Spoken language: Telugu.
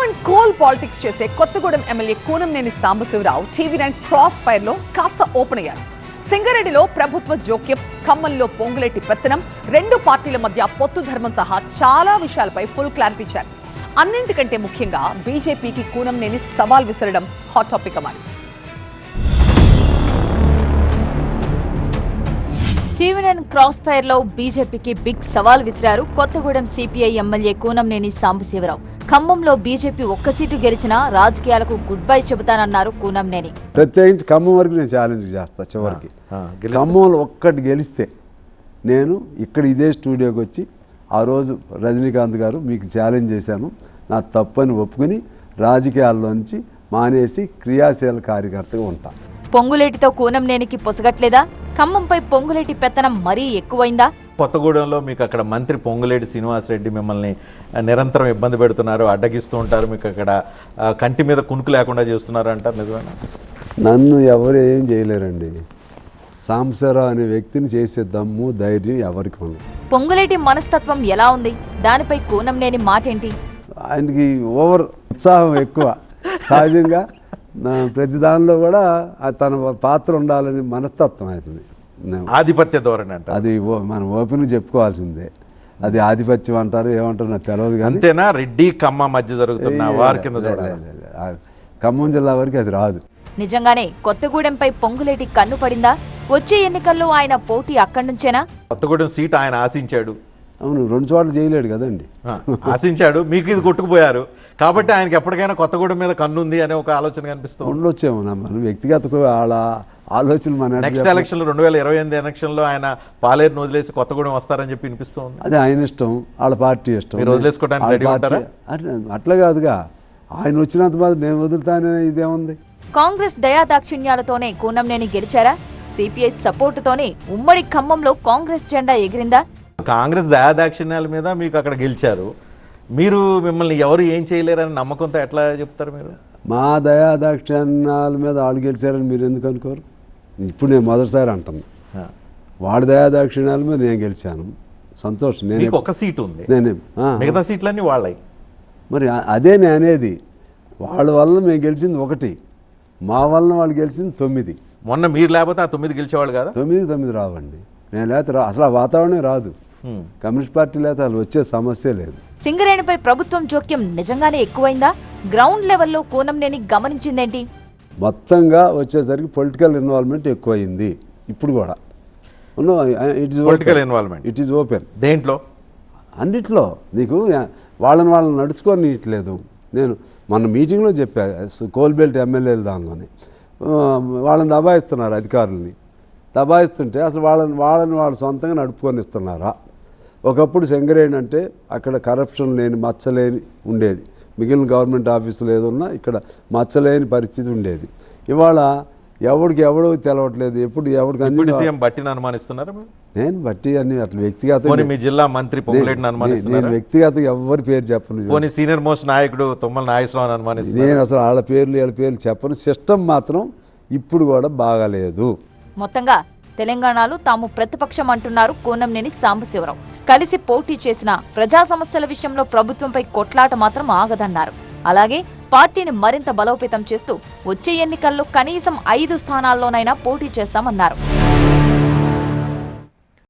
అండ్ కోల్ పాలిటిక్స్ చేసే Kothagudem MLA Kunamneni Sambasivarao TV9 cross fire లో కాస్త ఓపెన్ అయ్యారు. సింగరేణిలో ప్రభుత్వ జోక్యం, ఖమ్మంలో పొంగులేటి పెత్తనం, రెండు పార్టీల మధ్య పొత్తు ధర్మం సహా చాలా విషయాలపై ఫుల్ క్లారిటీ ఇచ్చారు. అన్నింటికంటే ముఖ్యంగా బీజేపీకి కూనంనేని సవాల్ విసరడం హాట్ టాపిక్ అవ్వాలి. టీవీ9 క్రాస్ ఫైర్ లో బీజేపీకి బిగ్ సవాల్ విసిరారు కొత్తగూడెం సిపిఐ ఎమ్మెల్యే కూనంనేని సాంబశివరావు. ఖమ్మంలో బీజేపీ ఒక్క సీటు గెలిచినా రాజకీయాలకు గుడ్ బై చెబుతానన్నారు కూనంనేని. ప్రత్యేకించి ఖమ్మం వరకు నేను ఛాలెంజ్ చేస్తా. చివరికి ఖమ్మంలో ఒక్కటి గెలిస్తే నేను ఇక్కడ ఇదే స్టూడియోకి వచ్చి ఆ రోజు రజనీకాంత్ గారు మీకు ఛాలెంజ్ చేశాను, నా తప్పని ఒప్పుకుని రాజకీయాల్లోంచి మానేసి క్రియాశీల కార్యకర్తగా ఉంటాను. పొంగులేటితో కూనంనేనికి పొసగట్లేదా? ఖమ్మంపై పొంగులేటి పెత్తనం మరీ ఎక్కువైందా? కొత్తగూడెంలో మీకు అక్కడ మంత్రి పొంగులేటి శ్రీనివాసరెడ్డి మిమ్మల్ని నిరంతరం ఇబ్బంది పెడుతున్నారు, అడ్డగిస్తూ ఉంటారు, మీకు అక్కడ కంటి మీద కునుకు లేకుండా చేస్తున్నారు అంటారు, నిజమేనా? నన్ను ఎవరు ఏం చేయలేరండి. సాంబశివరావు అనే వ్యక్తిని చేసే దమ్ము ధైర్యం ఎవరికి ఉంది. పొంగులేటి మనస్తత్వం ఎలా ఉంది? దానిపై కూనంనేని మాటేంటి? ఆయనకి ఓవర్ ఉత్సాహం ఎక్కువ. సహజంగా ప్రతి దానిలో కూడా తన పాత్ర ఉండాలని మనస్తత్వం అవుతుంది. ఆధిపత్య ధోరణి అంట. అది మనం ఓపెన్గా చెప్పుకోవాల్సిందే. అది ఆధిపత్యం అంటారు, ఏమంటారు నాకు తెలియదు. కానీ అంతేనా? రెడ్డి ఖమ్మం మధ్య జరుగుతున్న వారి కింద ఖమ్మం జిల్లా వరకు అది రాదు. నిజంగానే కొత్తగూడెంపై పొంగులేటి కన్ను పడిందా? వచ్చే ఎన్నికల్లో ఆయన పోటీ అక్కడి నుంచేనా? కొత్తగూడెం సీట్ ఆయన ఆశించాడు. అవును, 2 చోట్ల చేయలేడు కదండి. ఆశించాడు, మీకు ఇది కొట్టుకుపోయారు కాబట్టి ఆయనకి ఎప్పటికైనా కొత్తగూడెం మీద కన్నుంది అనే ఒక ఆలోచన కనిపిస్తుంది. ఉండొచ్చేమో మన వ్యక్తిగత వాళ్ళ ఆలోచన. మన నెక్స్ట్ ఎలక్షన్లో 2028 ఎలక్షన్లో ఆయన పాలేరును వదిలేసి కొత్తగూడెం వస్తారని చెప్పి వినిపిస్తుంది. అది ఆయన ఇష్టం, వాళ్ళ పార్టీ ఇష్టం. మీరు వదిలేసుకోవడానికి రెడీ ఉంటారా? అట్లా కాదుగా, ఆయన వచ్చినంత మాత్రం నేను వదులుతానే ఇదేముంది. కాంగ్రెస్ దయాదాక్షిణ్యాలతోనే కూనంనేని గెలిచారా? సిపిఐ సపోర్టుతోనే ఉమ్మడి ఖమ్మంలో కాంగ్రెస్ జెండా ఎగిరిందా? కాంగ్రెస్ దయాదాక్షిణ్యాల మీద మీకు అక్కడ గెలిచారు, మీరు మిమ్మల్ని ఎవరు ఏం చేయలేరని నమ్మకంతో ఎట్లా చెప్తారు మీరు? మా దయాదాక్షిణ్యాల మీద వాళ్ళు గెలిచారని మీరు ఎందుకు అనుకోరు? ఇప్పుడు నేను మొదటిసారి అంటాను, వాడి దయాదాక్షిణ్యాల మీద నేను గెలిచాను, సంతోషం. నేను ఒక సీటు ఉంది, మిగతా సీట్లన్నీ వాళ్ళవి. మరి అదే నేను అనేది, వాళ్ళ వల్ల మేము గెలిచింది 1, మా వలన వాళ్ళు గెలిచింది 9. మొన్న మీరు లేకపోతే ఆ 9 గెలిచేవాళ్ళు కదా? 9 రావండి. నేను లేకపోతే అసలు ఆ వాతావరణం రాదు. కమ్యూనిస్ట్ పార్టీ లేకపోతే అసలు వచ్చే సమస్య లేదు. సింగరేణిపై ప్రభుత్వం జోక్యం నిజంగానే ఎక్కువైందా? గ్రౌండ్ లెవెల్లో కూనంనేని గమనించిందేంటి? మొత్తంగా వచ్చేసరికి పొలిటికల్ ఇన్వాల్వ్మెంట్ ఎక్కువైంది. ఇప్పుడు కూడా political involvement it is open. దేంట్లో? అన్నిట్లో. నీకు వాళ్ళని నడుచుకోనిట్లేదు. నేను మొన్న మీటింగ్లో చెప్పా, కోల్బెల్ట్ ఎమ్మెల్యేలు దానిలోని వాళ్ళని దబాయిస్తున్నారు, అధికారులని దబాయిస్తుంటే అసలు వాళ్ళని సొంతంగా నడుపుకొని ఇస్తున్నారా? ఒకప్పుడు సింగరేణి అంటే అక్కడ కరప్షన్ లేని, మచ్చలేని ఉండేది. మిగిలిన గవర్నమెంట్ ఆఫీసులు ఏదున్నా ఇక్కడ మచ్చలేని పరిస్థితి ఉండేది. ఇవాళ ఎవడో తెలవట్లేదు. ఎప్పుడు ఎవరికి సీఎం బట్టిని అనుమానిస్తున్నారు? నేను బట్టి అని అట్లా వ్యక్తిగత మీ జిల్లా మంత్రి పొంగులేటిని అనుమానిస్తున్నారు? నేను వ్యక్తిగత ఎవరి పేరు చెప్పను. సీనియర్ మోస్ట్ నాయకుడు తుమ్మల నాగేశ్వరరావు అనుమానిస్తున్నారు? నేను అసలు వీళ్ళ పేర్లు చెప్పను. సిస్టమ్ మాత్రం ఇప్పుడు కూడా బాగాలేదు. మొత్తంగా తెలంగాణలో తాము ప్రతిపక్షం అంటున్నారు కూనంనేని సాంబశివరావు. కలిసి పోటీ చేసిన ప్రజా సమస్యల విషయంలో ప్రభుత్వంపై కొట్లాట మాత్రం ఆగదన్నారు. అలాగే పార్టీని మరింత బలోపేతం చేస్తూ వచ్చే ఎన్నికల్లో కనీసం 5 స్థానాల్లోనైనా పోటీ చేస్తామన్నారు.